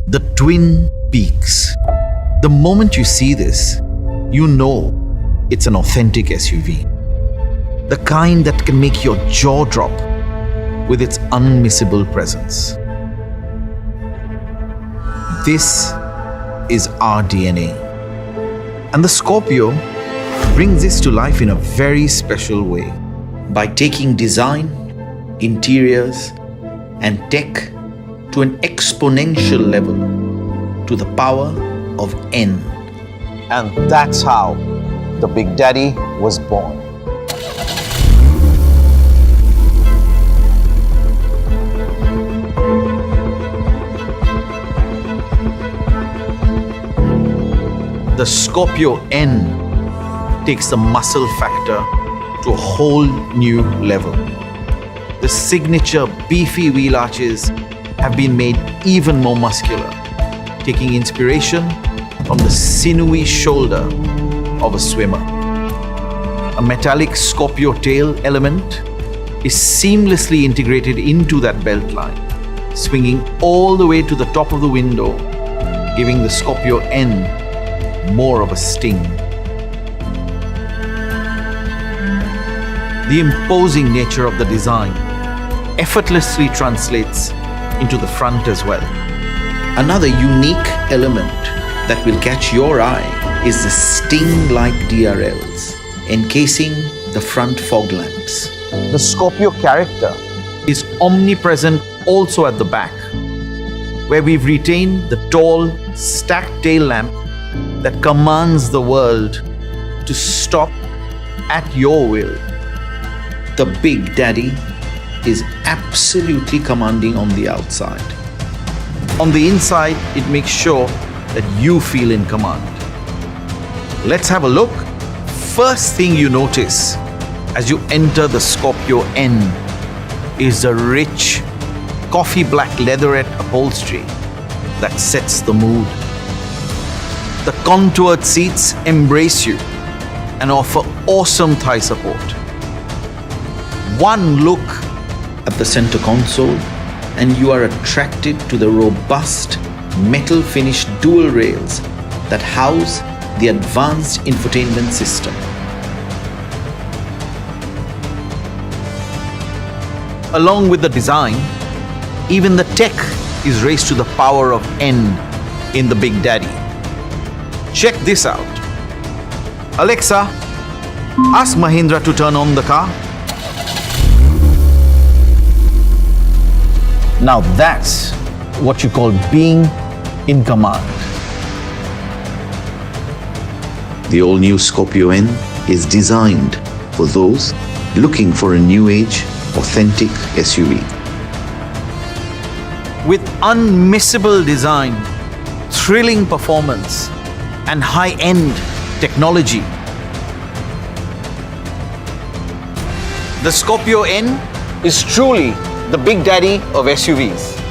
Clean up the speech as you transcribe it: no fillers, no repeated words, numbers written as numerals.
The twin peaks. The moment you see this, you know it's an authentic SUV. The kind that can make your jaw drop with its unmissable presence. This is our DNA. And the Scorpio brings this to life in a very special way. By taking design, interiors, and tech to an exponential level, to the power of N. And that's how the Big Daddy was born. The Scorpio-N takes the muscle factor to a whole new level. The signature beefy wheel arches have been made even more muscular, taking inspiration from the sinewy shoulder of a swimmer. A metallic Scorpio tail element is seamlessly integrated into that belt line, swinging all the way to the top of the window, giving the Scorpio-N more of a sting. The imposing nature of the design effortlessly translates into the front as well. Another unique element that will catch your eye is the sting-like DRLs encasing the front fog lamps. The Scorpio character Is omnipresent also at the back, where we've retained the tall, stacked tail lamp that commands the world to stop at your will. The Big Daddy is absolutely commanding on the outside. On the inside, it makes sure that you feel in command. Let's have a look. First thing you notice as you enter the Scorpio-N is the rich coffee black leatherette upholstery that sets the mood. The contoured seats embrace you and offer awesome thigh support. One look at the center console and you are attracted to the robust metal finished dual rails that house the advanced infotainment system. Along with the design, even the tech is raised to the power of N in the Big Daddy. Check this out. Alexa, ask Mahindra to turn on the car. Now that's what you call being in command. The all-new Scorpio-N is designed for those looking for a new age, authentic SUV. With unmissable design, thrilling performance, and high-end technology, the Scorpio-N is truly the Big Daddy of SUVs.